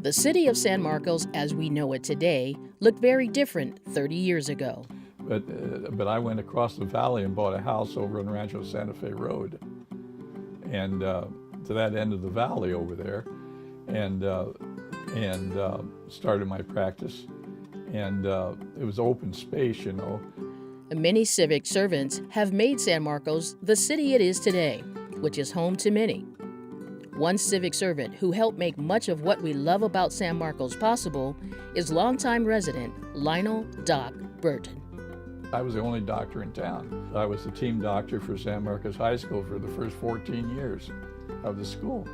The city of San Marcos, as we know it today, looked very different 30 years ago. But I went across the valley and bought a house over on Rancho Santa Fe Road, and to that end of the valley over there, and started my practice. And it was open space, you know. Many civic servants have made San Marcos the city it is today, which is home to many. One civic servant who helped make much of what we love about San Marcos possible is longtime resident Lionel "Doc" Burton. I was the only doctor in town. I was the team doctor for San Marcos High School for the first 14 years of the school.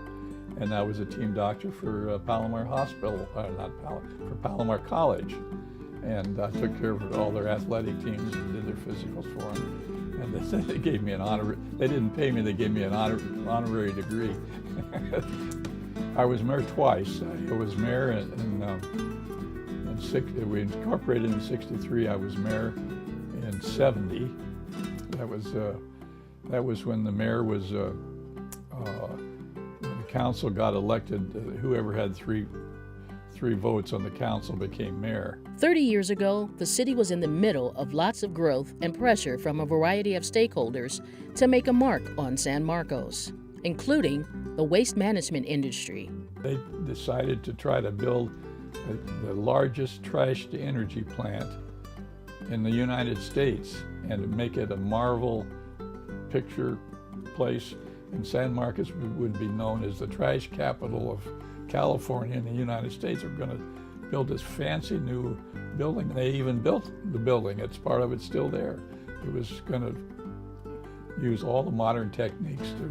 And I was a team doctor for Palomar Hospital, for Palomar College. And I took care of all their athletic teams and did their physicals for them. And they gave me an honor. They didn't pay me, they gave me an honorary degree. I was mayor twice. I was mayor we incorporated in '63. I was mayor in '70. That was when the mayor was, when the council got elected. Whoever had three votes on the council became mayor. 30 years ago, the city was in the middle of lots of growth and pressure from a variety of stakeholders to make a mark on San Marcos, including the waste management industry. They decided to try to build the largest trash-to-energy plant in the United States and to make it a Marvel picture place. And San Marcos would be known as the trash capital of California and the United States. We're going to build this fancy new building. They even built the building. It's part of it's still there. It was going to use all the modern techniques to,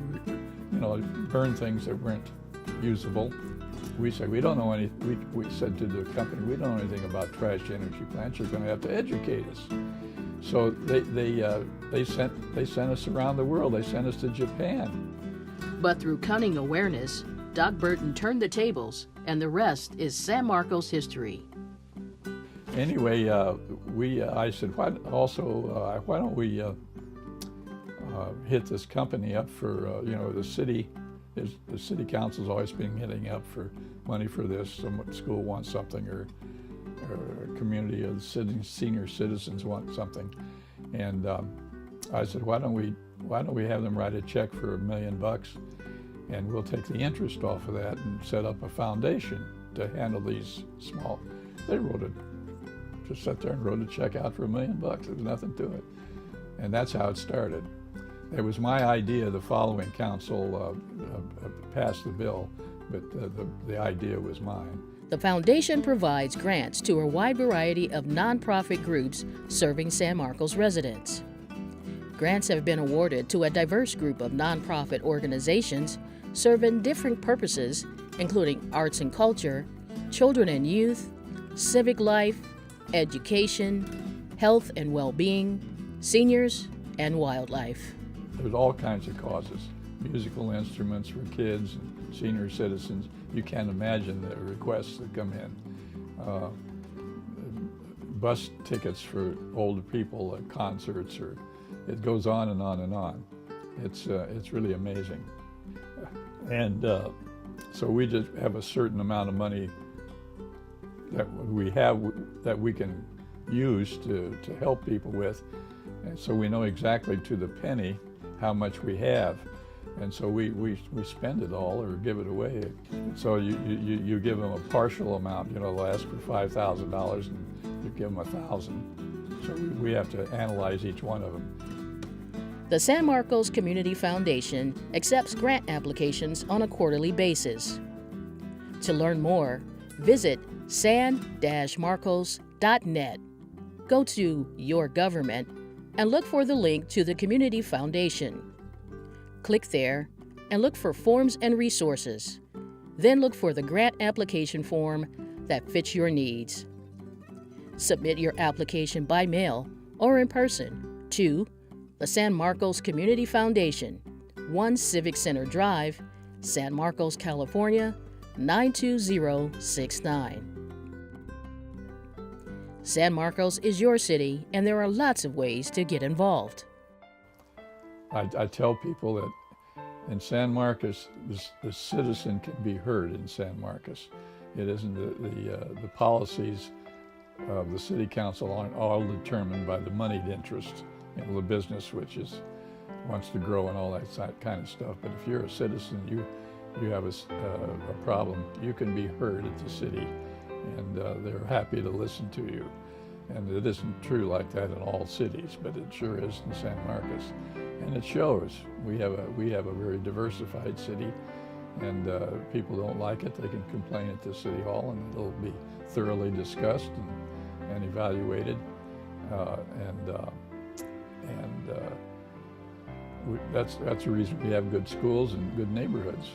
burn things that weren't usable. We said, we don't know any, we said to the company, we don't know anything about trash energy plants. You're going to have to educate us. So they sent us around the world. They sent us to Japan. But through cunning awareness, Doc Burton turned the tables, and the rest is San Marcos history. Anyway, I said, why don't we hit this company up for, the city council's always been hitting up for money for this. Some school wants something, or a community of senior citizens want something. And I said, why don't we have them write a check for $1 million, and we'll take the interest off of that and set up a foundation to handle these small. They just sat there and wrote a check out for $1 million. There was nothing to it. And that's how it started. It was my idea. The following council passed the bill, but the idea was mine. The foundation provides grants to a wide variety of nonprofit groups serving San Marcos residents. Grants have been awarded to a diverse group of nonprofit organizations serving different purposes, including arts and culture, children and youth, civic life, education, health and well-being, seniors, and wildlife. There's all kinds of causes. Musical instruments for kids and senior citizens. You can't imagine the requests that come in. Bus tickets for older people at concerts, or it goes on and on and on. It's really amazing. And so we just have a certain amount of money that we can use to help people with. And so we know exactly to the penny how much we have. And so we spend it all or give it away. So you give them a partial amount, they'll ask for $5,000 and you give them $1,000. So we have to analyze each one of them. The San Marcos Community Foundation accepts grant applications on a quarterly basis. To learn more, visit san-marcos.net. Go to Your Government and look for the link to the Community Foundation. Click there and look for Forms and Resources. Then look for the grant application form that fits your needs. Submit your application by mail or in person to the San Marcos Community Foundation, 1 Civic Center Drive, San Marcos, California, 92069. San Marcos is your city, and there are lots of ways to get involved. I tell people that in San Marcos, the citizen can be heard in San Marcos. It isn't the policies of the city council aren't all determined by the moneyed interest in the business, which wants to grow and all that kind of stuff. But if you're a citizen, you have a problem, you can be heard at the city, and they're happy to listen to you. And it isn't true like that in all cities, but it sure is in San Marcos, and it shows. We have a very diversified city, and people don't like it, they can complain at the city hall, and it'll be thoroughly discussed and evaluated, that's the reason we have good schools and good neighborhoods.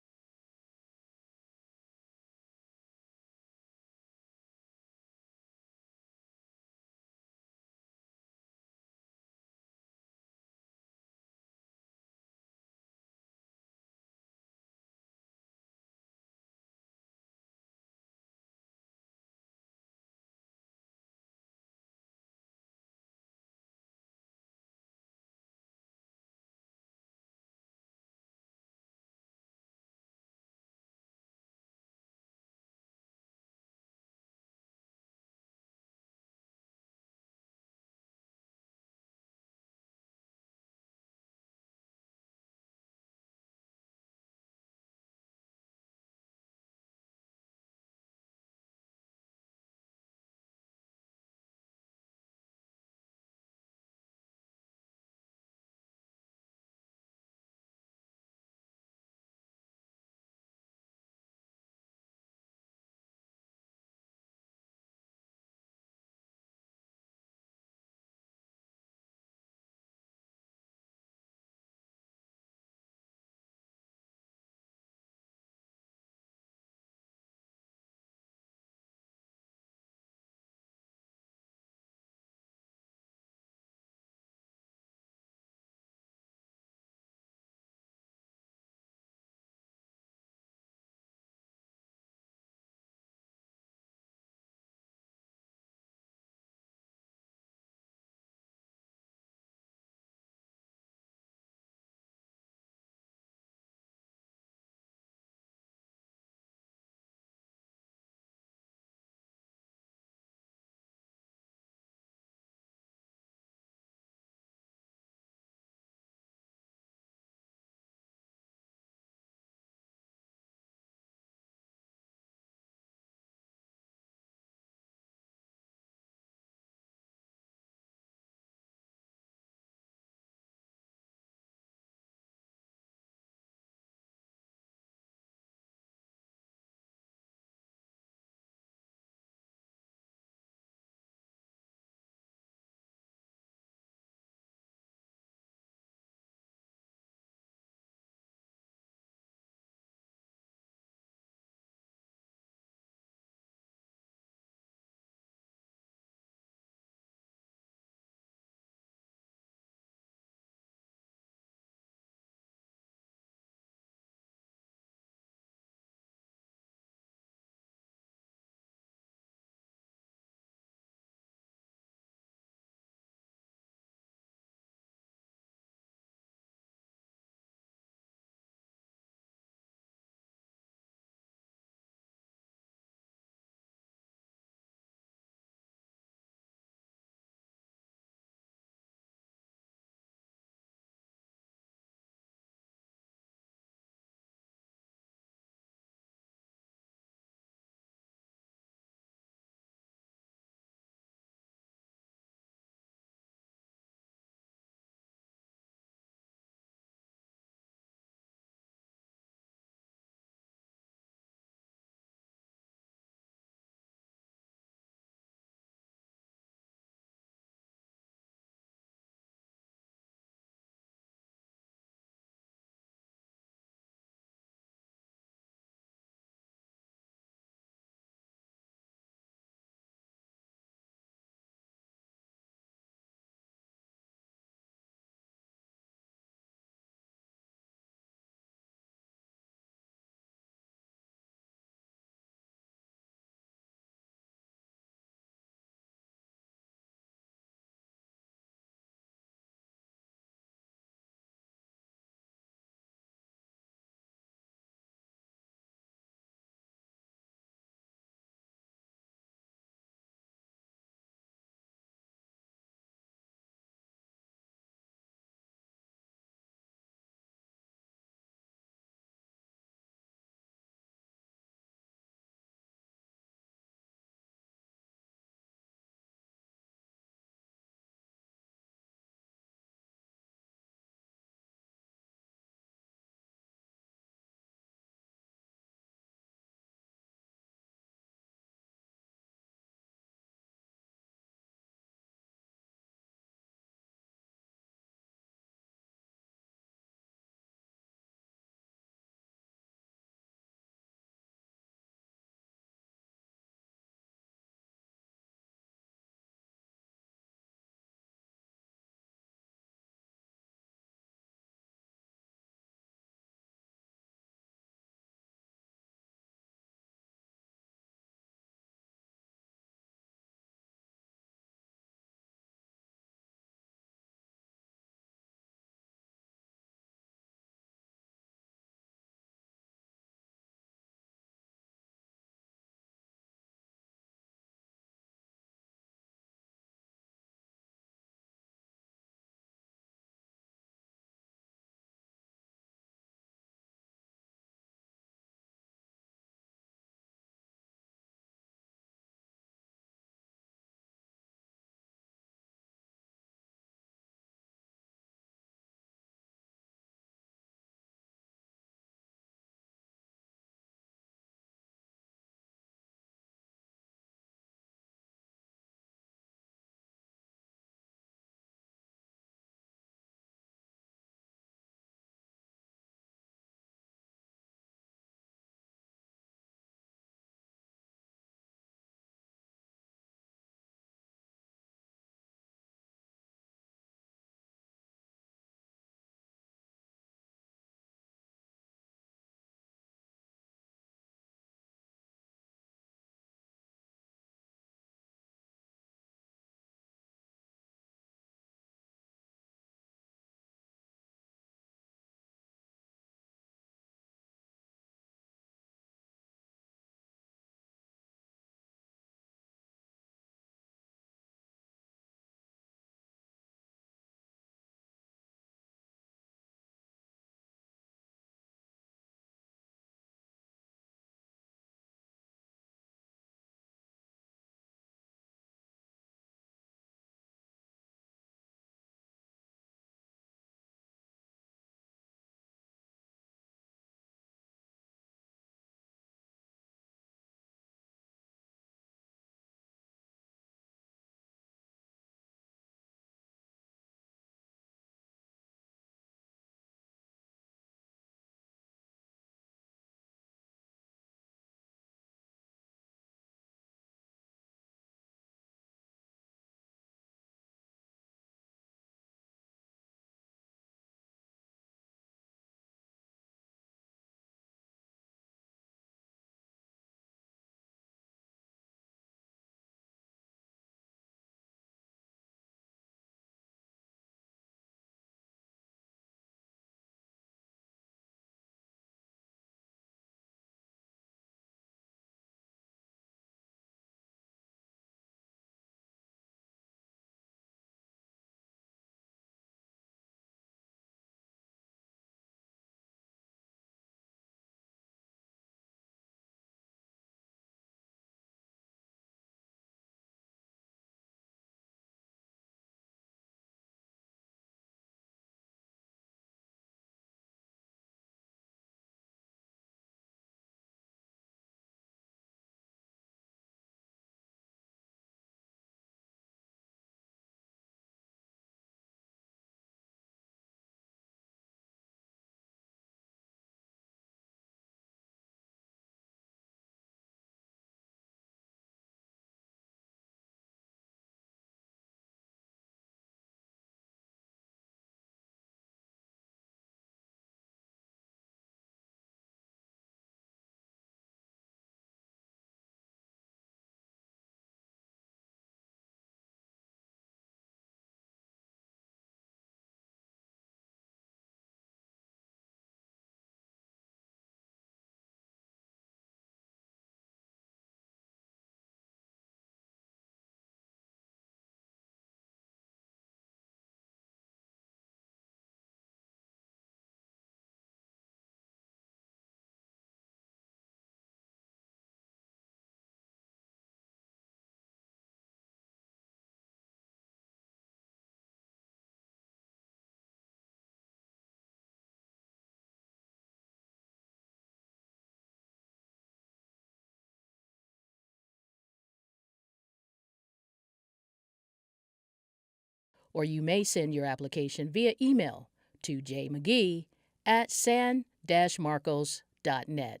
or you may send your application via email to jmcgee@san-marcos.net.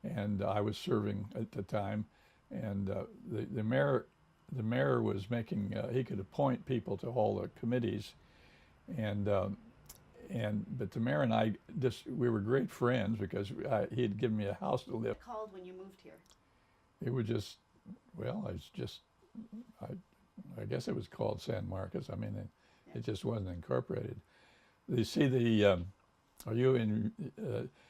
And I was serving at the time, and the mayor was making he could appoint people to all the committees, and but the mayor and I just we were great friends because he had given me a house to live. Called when you moved here? It was just well, I guess it was called San Marcos. I mean, it just wasn't incorporated. You see the. Are you in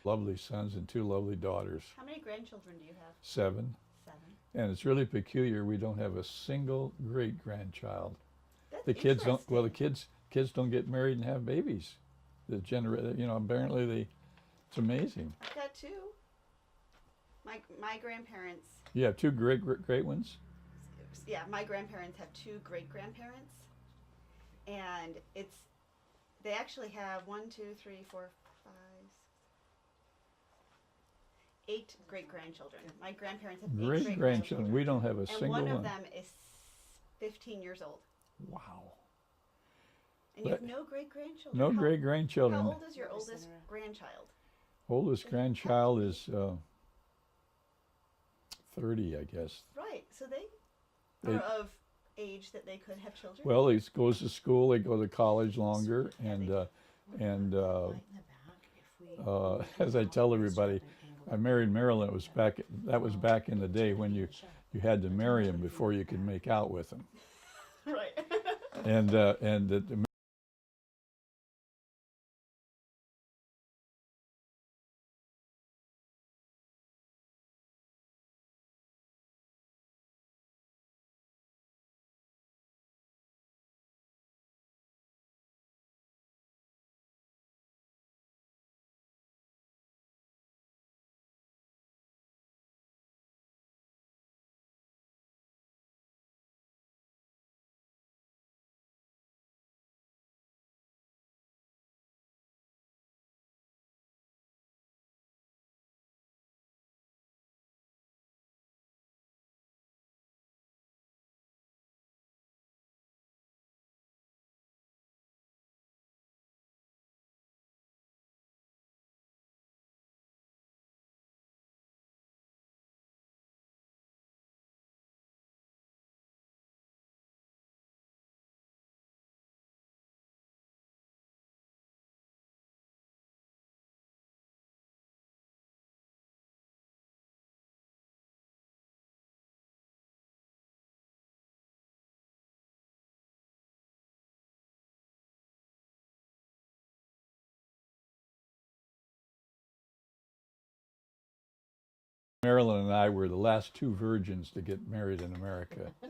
lovely sons and 2 lovely daughters? How many grandchildren do you have? 7. 7. And it's really peculiar. We don't have a single great grandchild. That's The kids don't. Well, the interesting. kids don't get married and have babies. Apparently it's amazing. I've got 2. My grandparents. You have 2 great ones. Yeah, my grandparents have 2 great grandparents, and they actually have 1, 2, 3, 4, 5, 8 great grandchildren. My grandparents have 8 Great grandchildren. We don't have a single one. And one one. of them is 15 years old. Wow. And you have no great grandchildren. No great grandchildren. How old is your oldest grandchild? Oldest grandchild is 30, I guess. Right. So they are of age that they could have children? Well, he goes to school, they go to college longer, and as I tell everybody, I married Marilyn. That was back in the day when you had to marry him before you could make out with him. Right. And Marilyn and I were the last two virgins to get married in America. You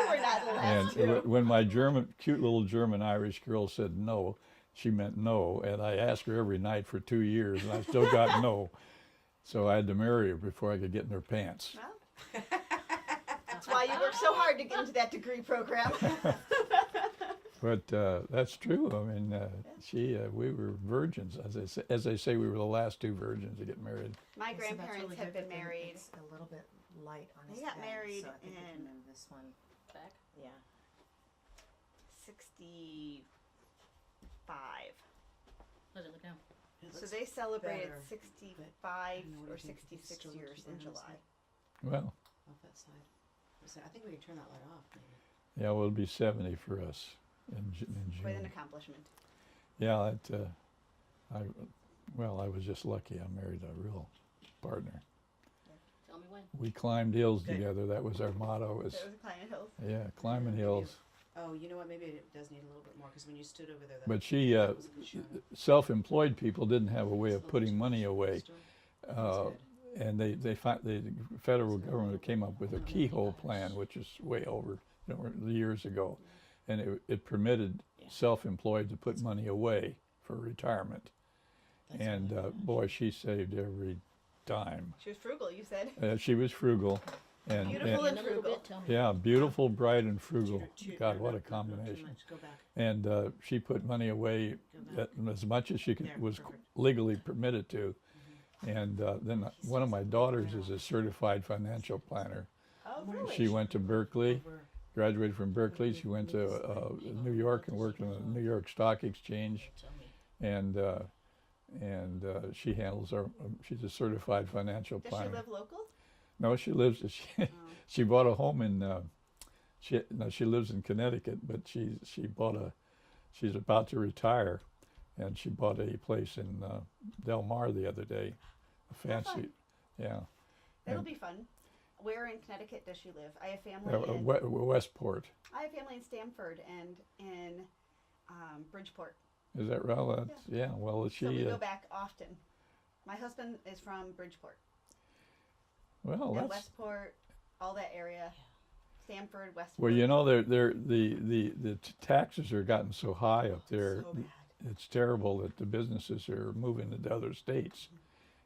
were not the last two. And when my cute little German Irish girl said no, she meant no. And I asked her every night for 2 years, and I still got no. So I had to marry her before I could get in her pants. Well, that's why you worked so hard to get into that degree program. But that's true. I mean, we were virgins. As I say, we were the last two virgins to get married. My grandparents have been married. It's a little bit light on his They got head, married so I think we can in move this one Back. Yeah. 65. How's it look now? So they celebrated better, 65 I don't know, what or do you think? It's 66 still years in too high, July. Well, off that side. So I think we can turn that light off, maybe. yeah, well, it'll be 70 for us in Quite an June. accomplishment. Yeah, I was just lucky. I married a real partner. Tell me when. We climbed hills Good. together. That was our motto. That was Client Hills. Yeah, climbing hills. Oh, you know what? Maybe it does need a little bit more because when you stood over there, But she, that was a good shot. self-employed people didn't have a way of putting money away. That's Uh, good. and the federal government came up with a keyhole plan, which is way over years ago, and it permitted self-employed to put money away for retirement. That's And really nice. boy, she saved every dime. She was frugal, you said. She was frugal, and Beautiful In and a little frugal. bit, tell me. yeah, beautiful, bright, and frugal. God, No, what no, a no, too combination! much. Go back. And she put money away Go back. as much as she There, was perfect. legally permitted to. And then one of my daughters is a certified financial planner. Oh, really? She went to Berkeley, Over. graduated from Berkeley. She went to New York and worked on the New York Stock Exchange. Tell me. And she handles our. She's a certified financial Does planner. she live local? No, she lives. Oh. She bought a home in. She lives in Connecticut, but she's about to retire, and she bought a place in Del Mar the other day, a fancy, fun. yeah, That'll And- be fun. Where in Connecticut does she live? I have family in Westport. I have family in Stamford and in Bridgeport. Is that right? Well, that's, yeah. Well, So we she. go back often. My husband is from Bridgeport. Well, And that's. Westport, all that area. Stamford, Westport. Well, the taxes are gotten so high up there. So bad. It's terrible that the businesses are moving into other states.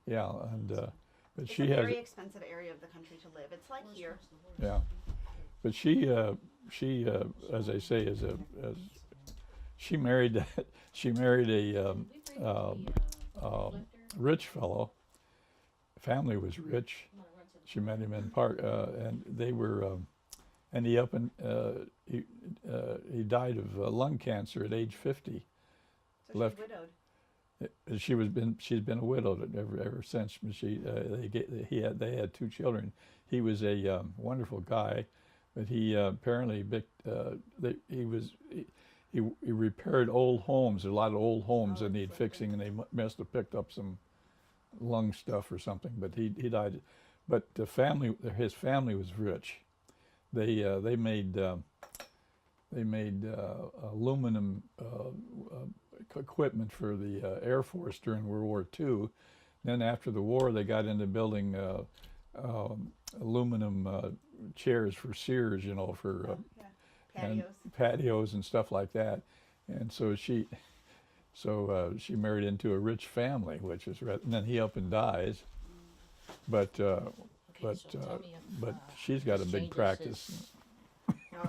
Yeah, and but It's she a has. very expensive area of the country to live. It's like here. Yeah, but she, as I say, she married a rich fellow. Family was rich. She met him in Park, and they were, and he died of lung cancer at age 50. So Left- she's widowed. She's been a widow ever since. They had 2 children. He was a wonderful guy, but he apparently he repaired old homes, a lot of old homes that need fixing, and they must have picked up some lung stuff or something. But he died. But his family was rich. They made aluminum equipment for the Air Force during World War II. Then after the war, they got into building aluminum chairs for Sears, you know, for patios and stuff like that. And so she married into a rich family, which is and then he up and dies. But she's got a big practice. No,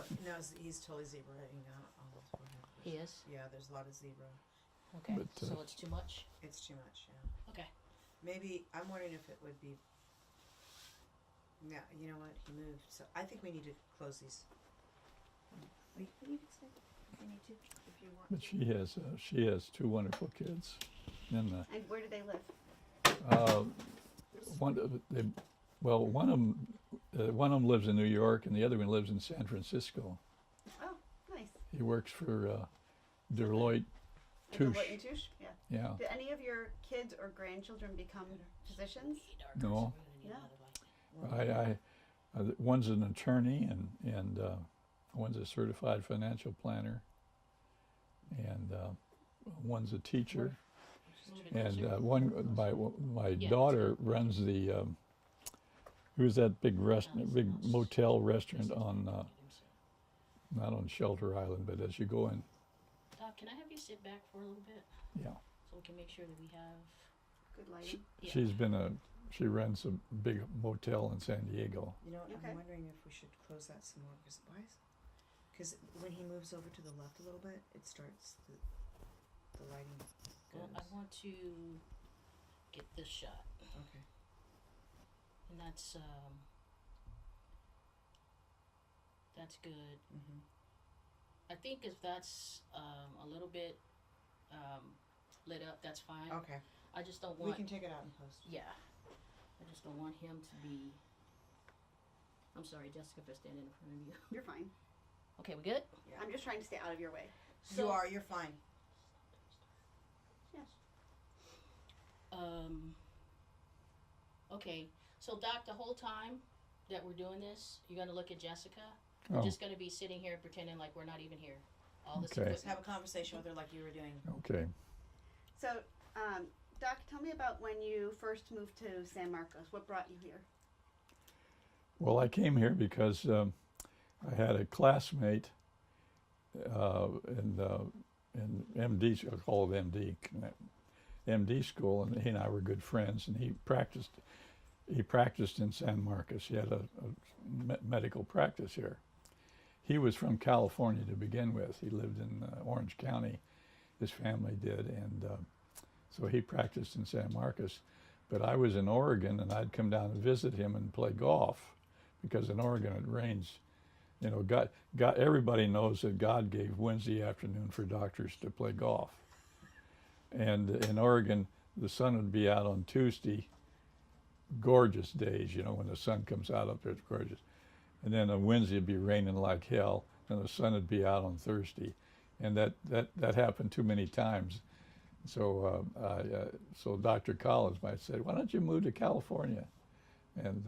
he's totally zebra-ing out all those forehead. He is? Yeah, there's a lot of zebra. Okay, But, so it's too much? It's too much, yeah. Okay. Maybe, I'm wondering if it would be, yeah, you know what, he moved, so I think we need to close these. You can stay if you need to, if you want. But she has two wonderful kids. And And where do they live? one of them lives in New York, and the other one lives in San Francisco. Oh, nice. He works for Deloitte Deloitte Touche. and Touche? Yeah. Yeah. Did any of your kids or grandchildren become physicians? No. No. One's an attorney, and one's a certified financial planner, and one's a teacher. And my daughter runs the who's that big motel restaurant on not on Shelter Island, but as you go in. Doc, can I have you sit back for a little bit Yeah. so we can make sure that we have Good lighting. She runs a big motel in San Diego. You know what, Okay. I'm wondering if we should close that some more, because when he moves over to the left a little bit, it starts, the lighting goes. Well, I want to get this shot, Okay. and that's good. Mm-hmm. I think if that's a little bit lit up, that's fine. Okay. I just don't We want. can take it out in post. Yeah, I just don't want him to be. I'm sorry, Jessica, for standing in front of you. You're fine. Okay, we good? Yeah. I'm just trying to stay out of your way. You're fine. Yes. Okay, so Doc, the whole time that we're doing this, you're gonna look at Jessica. Oh. We're just gonna be sitting here pretending like we're not even here. All this Okay. Just have a conversation with her like you were doing. Okay. So, Doc, tell me about when you first moved to San Marcos. What brought you here? Well, I came here because I had a classmate in MD, I'll call it MD school, and he and I were good friends. And he practiced in San Marcos. He had a medical practice here. He was from California to begin with. He lived in Orange County. His family did, and so he practiced in San Marcos. But I was in Oregon, and I'd come down and visit him and play golf, because in Oregon it rains. You know, God, everybody knows that God gave Wednesday afternoon for doctors to play golf. And in Oregon, the sun would be out on Tuesday, gorgeous days, you know, when the sun comes out up there, it's gorgeous. And then on Wednesday it'd be raining like hell, and the sun would be out on Thursday. And that happened too many times. So so Dr. Collins might say, why don't you move to California? And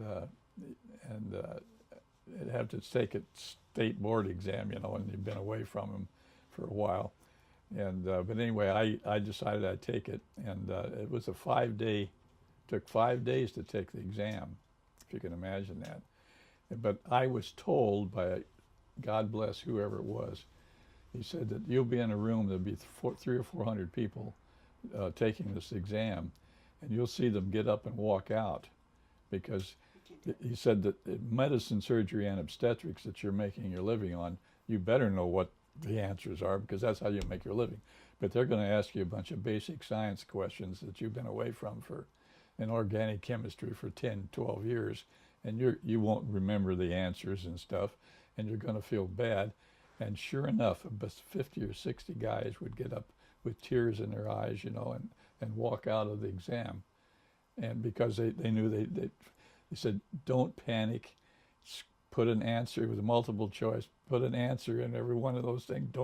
it'd have to take a state board exam, you know, and you've been away from him for a while. And but anyway, I decided I'd take it, and it was a 5-day, took 5 days to take the exam, if you can imagine that. But I was told by, God bless whoever it was, he said that you'll be in a room, there'll be 300 or 400 people taking this exam, and you'll see them get up and walk out, because he said that medicine, surgery, and obstetrics that you're making your living on, you better know what the answers are, because that's how you make your living. But they're going to ask you a bunch of basic science questions that you've been away from in organic chemistry for 10, 12 years, and you won't remember the answers and stuff, and you're going to feel bad. And sure enough, about 50 or 60 guys would get up with tears in their eyes, you know, and walk out of the exam. And because they knew they said, don't panic, put an answer. It was a multiple choice. Put an answer in every one of those things.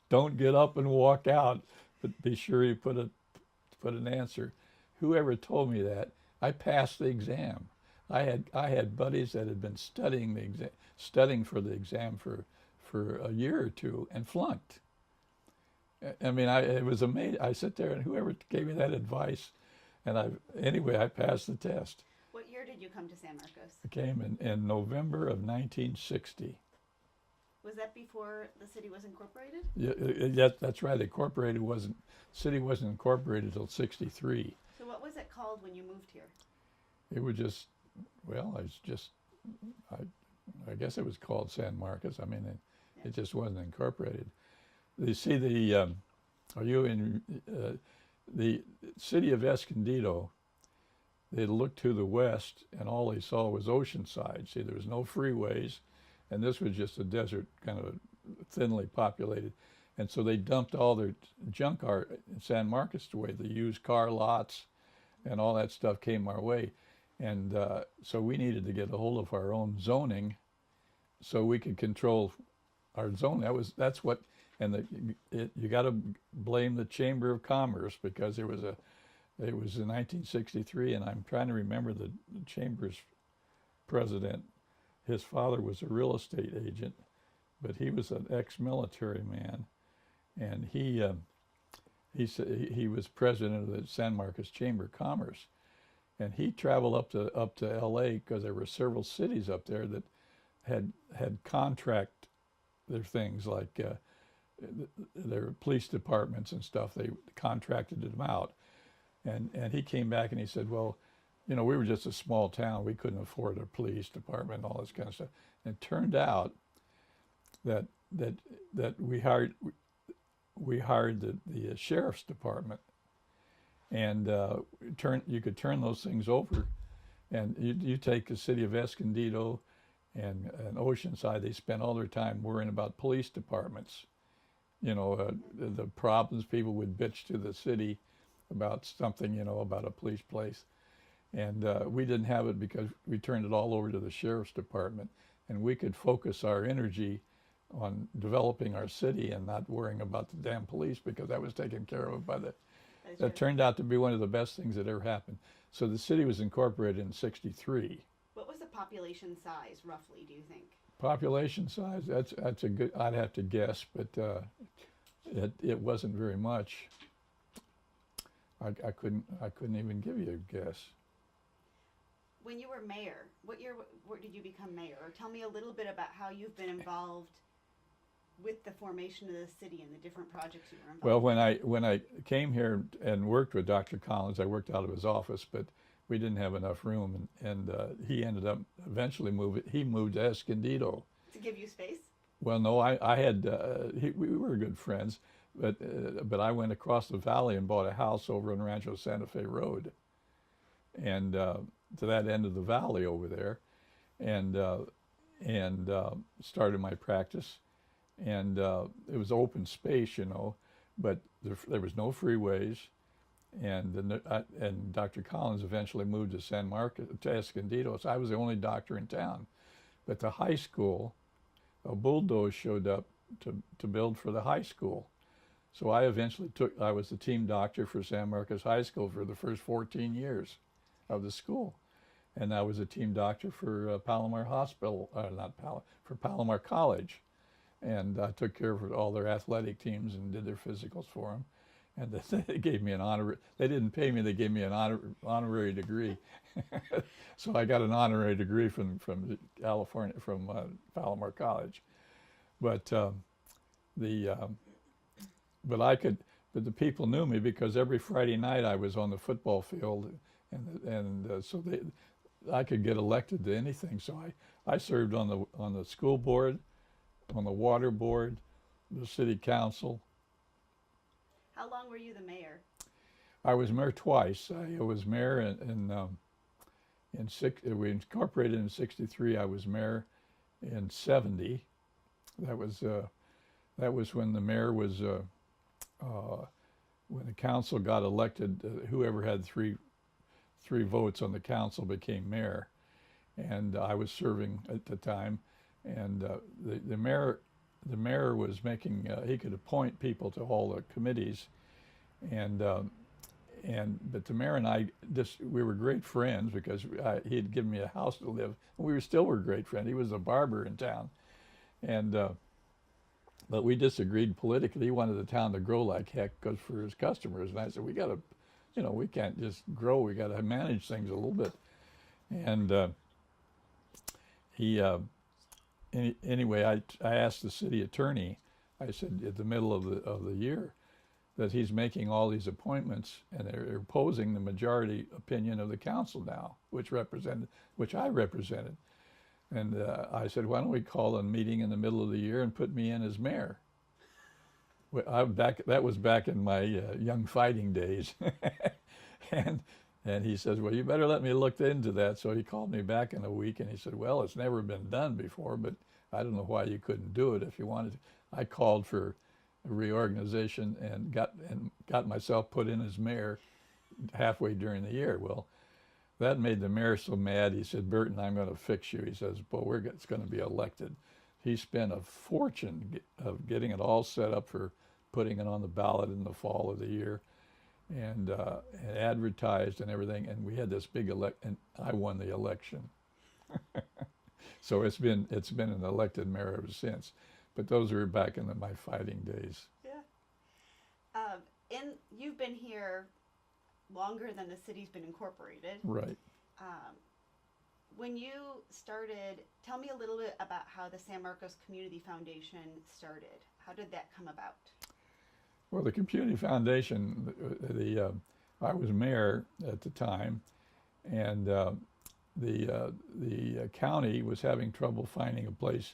Don't get up and walk out, but be sure you put an answer. Whoever told me that, I passed the exam. I had buddies that had been studying for the exam for a year or two and flunked. I mean, it was amazing. I sit there, and whoever gave me that advice, and I passed the test. What year did you come to San Marcos? I came in November of 1960. Was that before the city was incorporated? Yeah, that's right. City wasn't incorporated until '63. So what was it called when you moved here? It was just, well, I guess it was called San Marcos. I mean, it just wasn't incorporated. You see, the city of Escondido, they looked to the west, and all they saw was Oceanside. See, there was no freeways, and this was just a desert, kind of thinly populated. And so they dumped all their junk art in San Marcos away. The used car lots and all that stuff came our way. And so we needed to get a hold of our own zoning so we could control our zone. That's what, and you got to blame the Chamber of Commerce, because it was in 1963, and I'm trying to remember the Chamber's president. His father was a real estate agent, but he was an ex-military man, and he was president of the San Marcos Chamber of Commerce, and he traveled up to L.A. because there were several cities up there that had contract their things, like their police departments and stuff. They contracted them out, and he came back and he said, well, you know, we were just a small town. We couldn't afford a police department and all this kind of stuff. And it turned out that we hired the sheriff's department, and you could turn those things over, and you take the city of Escondido and Oceanside. They spent all their time worrying about police departments. You know, the problems people would bitch to the city about something, you know, about a police place. And we didn't have it because we turned it all over to the sheriff's department, and we could focus our energy on developing our city and not worrying about the damn police, because that was taken care of by that turned out to be one of the best things that ever happened. So the city was incorporated in '63. What was the population size, roughly, do you think? Population size, that's a good, I'd have to guess, but it wasn't very much. I couldn't even give you a guess. When you were mayor, what year did you become mayor? Or tell me a little bit about how you've been involved with the formation of the city and the different projects you were involved Well, when I came here and worked with Dr. Collins, I worked out of his office, but we didn't have enough room, and he ended up eventually moved to Escondido. to give you space? Well, no, I had, we were good friends, but I went across the valley and bought a house over on Rancho Santa Fe Road, and to that end of the valley over there, and started my practice, and it was open space, you know, but there was no freeways, and Dr. Collins eventually moved to San Marcos, to Escondido, so I was the only doctor in town. But the high school, a bulldoze showed up to build for the high school. So I eventually I was the team doctor for San Marcos High School for the first 14 years of the school. And I was a team doctor for Palomar Hospital, for Palomar College. And I took care of all their athletic teams and did their physicals for them. And they gave me an honor. They didn't pay me. They gave me an honorary degree. So I got an honorary degree from California, from Palomar College. But but the people knew me because every Friday night I was on the football field, and so I could get elected to anything. So I served on the school board, on the water board, the city council. How long were you the mayor? I was mayor twice. I was mayor we incorporated in '63. I was mayor in '70. That was when the mayor was when the council got elected. Whoever had three votes on the council became mayor, and I was serving at the time. And the mayor was making, he could appoint people to all the committees, but the mayor and I we were great friends because he had given me a house to live. We were great friends. He was a barber in town, and but we disagreed politically. He wanted the town to grow like heck because for his customers, and I said we got to, we can't just grow. We got to manage things a little bit, and anyway, I asked the city attorney. I said at the middle of the year that he's making all these appointments, and they're opposing the majority opinion of the council now, which I represented. And I said, why don't we call a meeting in the middle of the year and put me in as mayor? That was back in my young fighting days. And he says, well, you better let me look into that. So he called me back in a week, and he said, well, it's never been done before, but I don't know why you couldn't do it if you wanted to. I called for a reorganization and got myself put in as mayor halfway during the year. Well, that made the mayor so mad. He said, Burton, I'm going to fix you. He says, but it's going to be elected. He spent a fortune of getting it all set up for putting it on the ballot in the fall of the year, and advertised and everything. And we had this big and I won the election. So it's been an elected mayor ever since. But those were back in my fighting days. Yeah. You've been here longer than the city's been incorporated. Right. When you started, tell me a little bit about how the San Marcos Community Foundation started. How did that come about? Well, the Community Foundation, I was mayor at the time, and the county was having trouble finding a place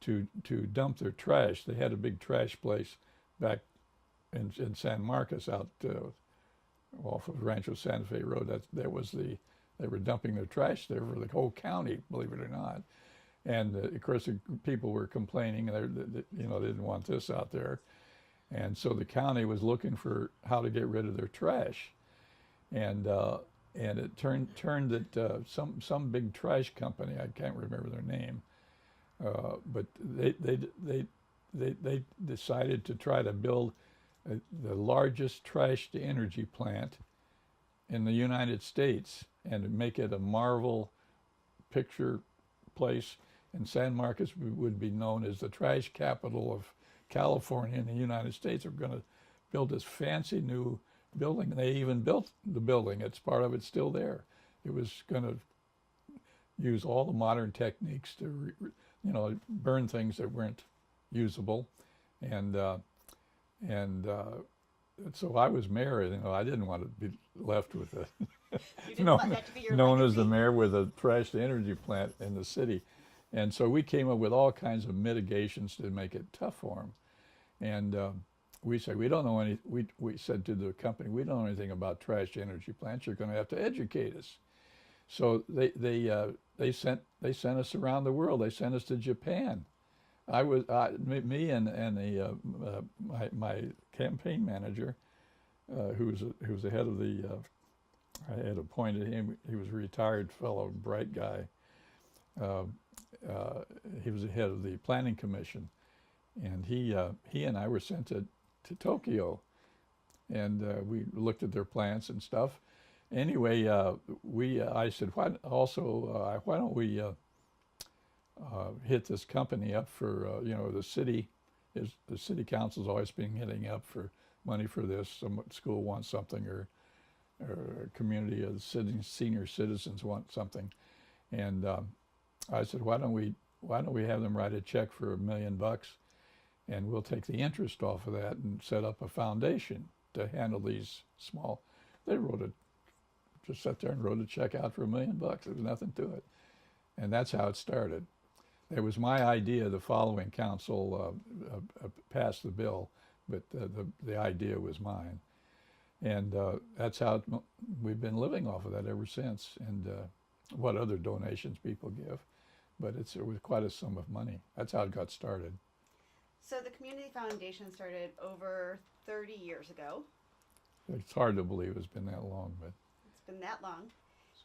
to dump their trash. They had a big trash place back in San Marcos out off of Rancho Santa Fe Road. They were dumping their trash there for the whole county, believe it or not. And of course, the people were complaining. They didn't want this out there, and so the county was looking for how to get rid of their trash, and it turned that some big trash company, I can't remember their name. But they decided to try to build the largest trash-to-energy plant in the United States and make it a Marvel picture place. And San Marcos would be known as the trash capital of California in the United States. They're going to build this fancy new building. They even built the building. It's part of it's still there. It was going to use all the modern techniques to burn things that weren't usable, and so I was mayor. I didn't want to be left with known as the mayor with a trash to energy plant in the city, and so we came up with all kinds of mitigations to make it tough for them, and we said we don't know any. We said to the company, we don't know anything about trash to energy plants. You're going to have to educate us. So they sent us around the world. They sent us to Japan. Me and my campaign manager, who was the head of the, I had appointed him. He was a retired fellow, bright guy. He was the head of the planning commission, and he and I were sent to Tokyo, and we looked at their plants and stuff. Anyway, I said, why don't we hit this company up for, the city council's always been hitting up for money for this. Some school wants something, or a community of senior citizens want something. And I said, why don't we have them write a check for $1 million, and we'll take the interest off of that and set up a foundation to handle these small. They just sat there and wrote a check out for $1 million. There was nothing to it. And that's how it started. It was my idea. The following council passed the bill, but the idea was mine. And that's how we've been living off of that ever since. And what other donations people give. But it was quite a sum of money. That's how it got started. So the Community Foundation started over 30 years ago. It's hard to believe it's been that long, but it's been that long.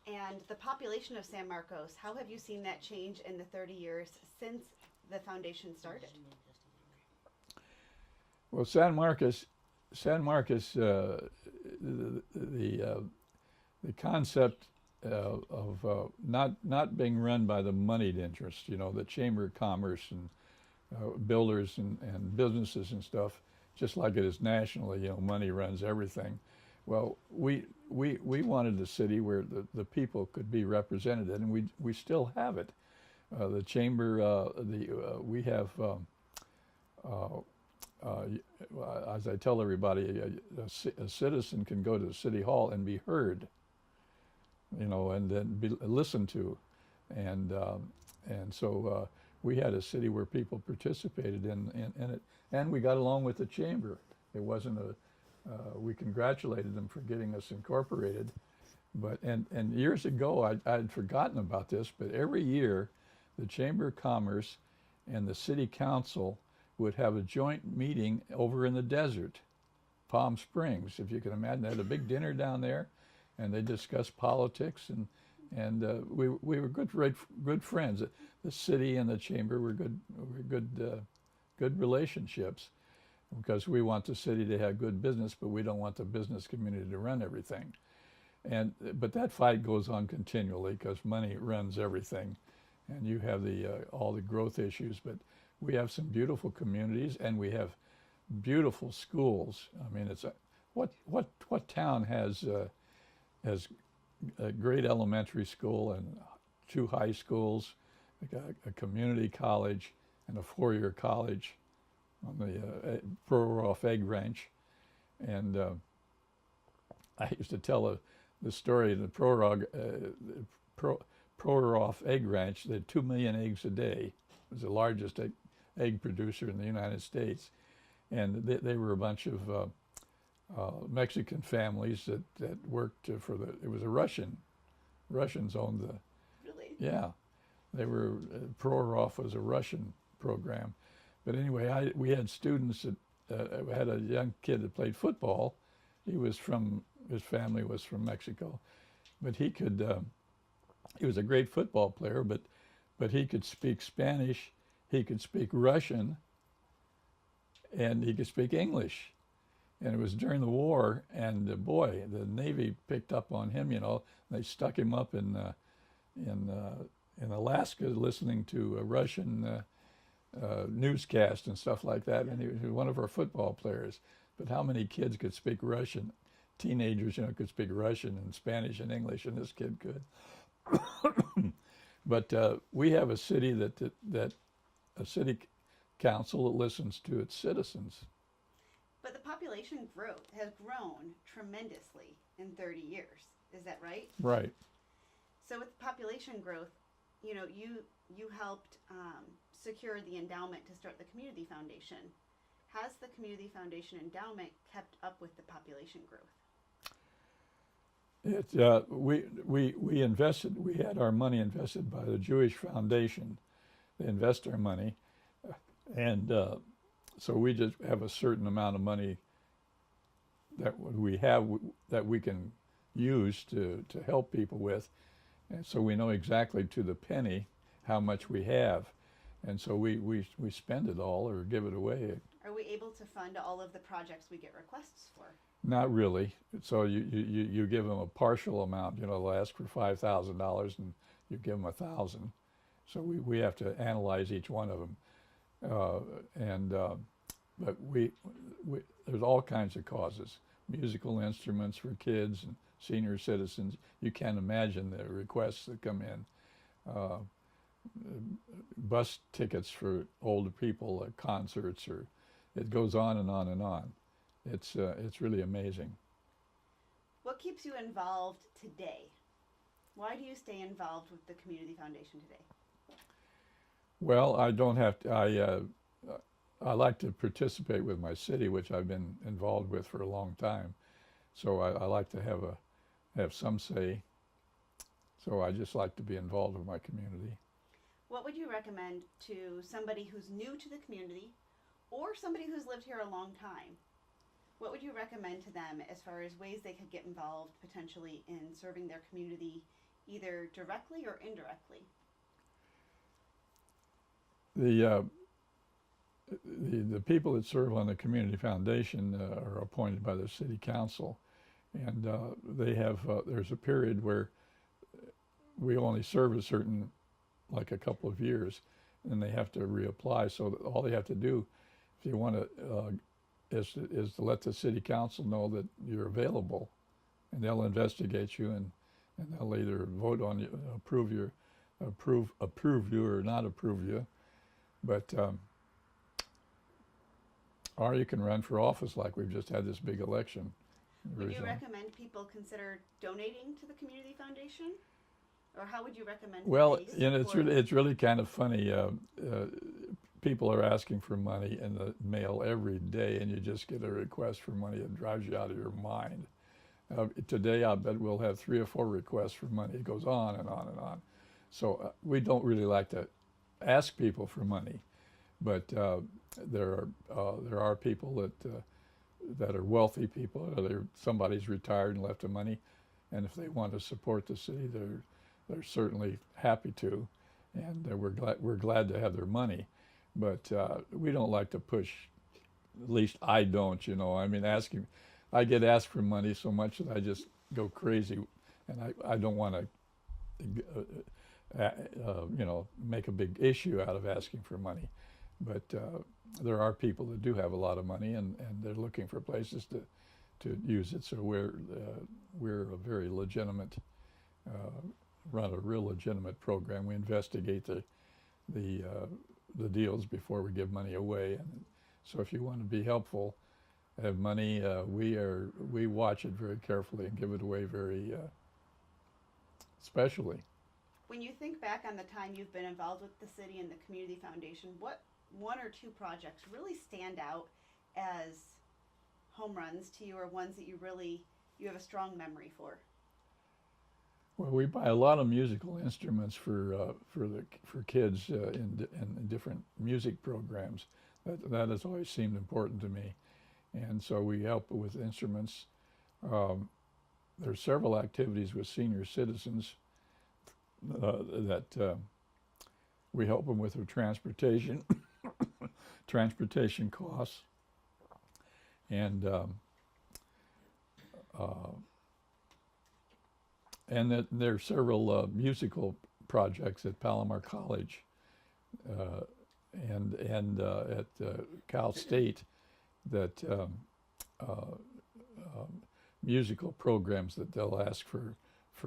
And the population of San Marcos, how have you seen that change in the 30 years since the foundation started? Well, San Marcos, the concept of not being run by the moneyed interest, you know, the Chamber of Commerce and builders and businesses and stuff, just like it is nationally, you know, money runs everything. Well, we wanted a city where the people could be represented, and we still have it. The chamber, we have, as I tell everybody, a citizen can go to the city hall and be heard, you know, and then be listened to, and so we had a city where people participated in it, and we got along with the chamber. It wasn't a we congratulated them for getting us incorporated, but and years ago I'd forgotten about this, but every year the Chamber of Commerce and the City Council would have a joint meeting over in the desert, Palm Springs, if you can imagine. They had a big dinner down there, and they discussed politics, and we were good friends. The city and the chamber were good relationships, because we want the city to have good business, but we don't want the business community to run everything. But that fight goes on continually because money runs everything, and you have all the growth issues. But we have some beautiful communities, and we have beautiful schools. I mean, it's what town has a great elementary school and 2 high schools, a community college, and a 4-year college on the Proroff Egg Ranch. And I used to tell the story of the Proroff Egg Ranch. They had 2 million eggs a day. It was the largest egg producer in the United States. And they were a bunch of Mexican families that worked it was a Russians owned the. Really? Yeah. They were, Proroff was a Russian program. But anyway, we had students that had a young kid that played football. His family was from Mexico, but he was a great football player, but he could speak Spanish, he could speak Russian, and he could speak English. And it was during the war, and boy, the Navy picked up on him, you know. They stuck him up in Alaska listening to a Russian newscast and stuff like that, and he was one of our football players. But how many kids could speak Russian? Teenagers, you know, could speak Russian and Spanish and English, and this kid could. But we have a city a city council that listens to its citizens. But the population growth has grown tremendously in 30 years. Is that right? Right. So with population growth, you know, you helped secure the endowment to start the Community Foundation. Has the Community Foundation endowment kept up with the population growth? We invested. We had our money invested by the Jewish Foundation. They invest our money, and so we just have a certain amount of money that we have that we can use to help people with, and so we know exactly to the penny how much we have, and so we spend it all or give it away. Are we able to fund all of the projects we get requests for? Not really. So you give them a partial amount. You know, they'll ask for $5,000 and you give them $1,000. So we have to analyze each one of them, but there's all kinds of causes. Musical instruments for kids and senior citizens. You can't imagine the requests that come in. Bus tickets for older people at concerts, or it goes on and on and on. It's really amazing. What keeps you involved today? Why do you stay involved with the Community Foundation today? Well, I don't have to. I like to participate with my city, which I've been involved with for a long time. So I like to have some say. So I just like to be involved with my community. What would you recommend to somebody who's new to the community or somebody who's lived here a long time? What would you recommend to them as far as ways they could get involved potentially in serving their community either directly or indirectly? The people that serve on the community foundation are appointed by the city council, and they have there's a period where we only serve a certain, like a couple of years, and they have to reapply. So that all they have to do, if you want to, is to let the city council know that you're available, and they'll investigate you, and they'll either vote on you, approve you or not approve you, but. Or you can run for office, like we've just had this big election. Would you recommend people consider donating to the community foundation? Or how would you recommend? Well, they you know, support- it's really kind of funny. People are asking for money in the mail every day, and you just get a request for money that drives you out of your mind. Today, I bet we'll have 3 or 4 requests for money. It goes on and on and on. So we don't really like to ask people for money, but there are people that are wealthy people. Somebody's retired and left the money, and if they want to support the city, they're certainly happy to, and we're glad to have their money. But we don't like to push. At least I don't. You know, I mean, I get asked for money so much that I just go crazy, and I don't want to make a big issue out of asking for money. But there are people that do have a lot of money, and they're looking for places to use it. So we're a very legitimate, run a real legitimate program. We investigate the deals before we give money away. And so if you want to be helpful, have money, we watch it very carefully and give it away very specially. When you think back on the time you've been involved with the city and the community foundation, what 1 or 2 projects really stand out as home runs to you, or ones that you have a strong memory for? Well, we buy a lot of musical instruments for kids in different music programs. That has always seemed important to me, and so we help with instruments. There's several activities with senior citizens that we help them with their transportation costs, and that there are several musical projects at Palomar College and at Cal State that musical programs that they'll ask for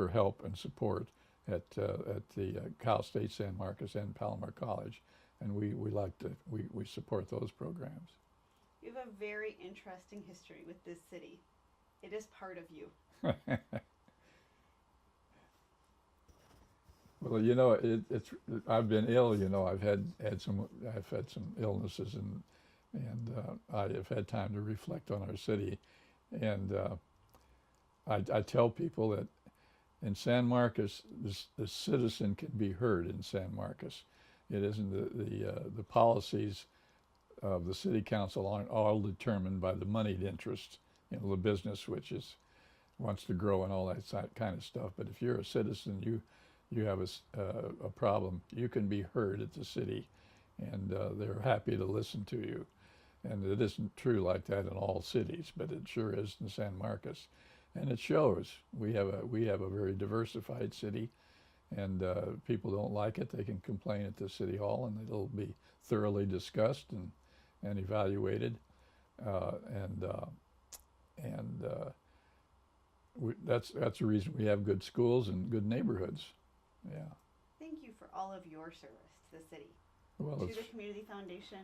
help and support at the Cal State San Marcos and Palomar College, and we support those programs. You have a very interesting history with this city. It is part of you. Well, you know, I've been ill. You know, I've had some illnesses, and I have had time to reflect on our city, and I tell people that in San Marcos, the citizen can be heard in San Marcos. It isn't the policies of the city council aren't all determined by the moneyed interest, you know, the business which wants to grow and all that kind of stuff. But if you're a citizen, you have a problem, you can be heard at the city, and they're happy to listen to you. And it isn't true like that in all cities, but it sure is in San Marcos, and it shows. We have a very diversified city, and people don't like it, they can complain at the city hall, and it'll be thoroughly discussed and evaluated, that's the reason we have good schools and good neighborhoods. Yeah. Thank you for all of your service to the city, Well, to the Community Foundation,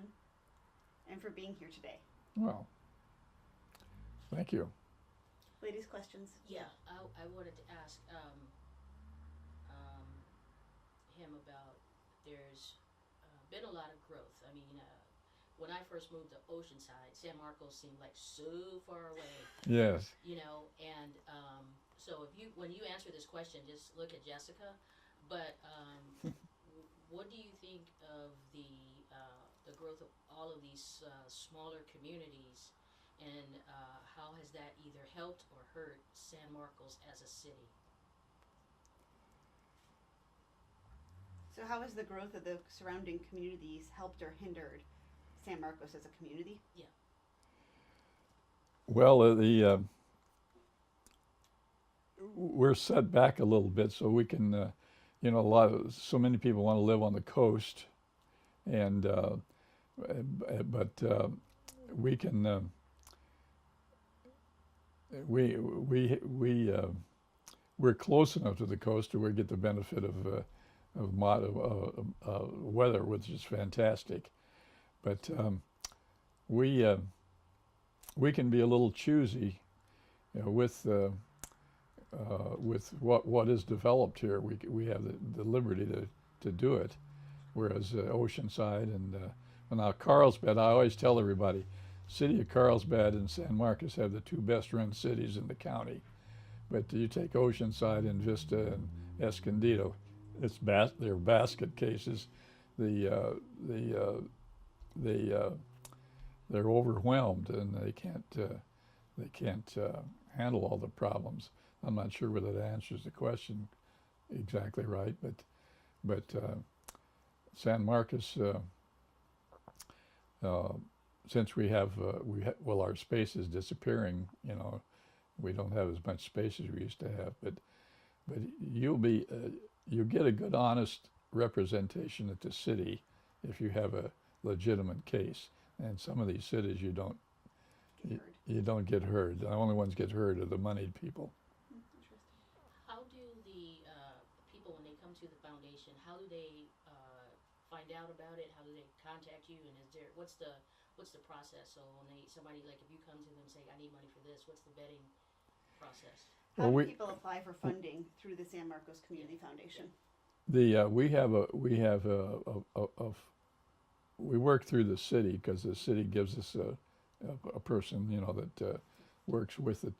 and for being here today. Well, thank you. Ladies, questions? Yeah, I wanted to ask him about, there's been a lot of growth. I mean, when I first moved to Oceanside, San Marcos seemed like so far away. Yes. You know, and so when you answer this question, just look at Jessica. But what do you think of the growth of all of these smaller communities, and how has that either helped or hurt San Marcos as a city? So how has the growth of the surrounding communities helped or hindered San Marcos as a community? Well, we're set back a little bit, so we can, you know, so many people want to live on the coast, and but we can, we're close enough to the coast to where we get the benefit of weather, which is fantastic, but we can be a little choosy, you know, with what is developed here. We have the liberty to do it, whereas Oceanside and now Carlsbad, I always tell everybody, city of Carlsbad and San Marcos have the two best run cities in the county, but you take Oceanside and Vista and Escondido, they're basket cases. They're overwhelmed, and they can't handle all the problems. I'm not sure whether that answers the question exactly right, but San Marcos, since we have well, our space is disappearing. You know, we don't have as much space as we used to have. But you'll get a good, honest representation at the city if you have a legitimate case. And some of these cities you don't get heard. The only ones get heard are the moneyed people. Interesting. How do the people, when they come to the foundation, how do they find out about it? How do they contact you? And what's the process? So when somebody, like, if you come to them and say, I need money for this, what's the vetting process? How do people apply for funding through the San Marcos Community Foundation? We work through the city, because the city gives us a person, you know, that works with the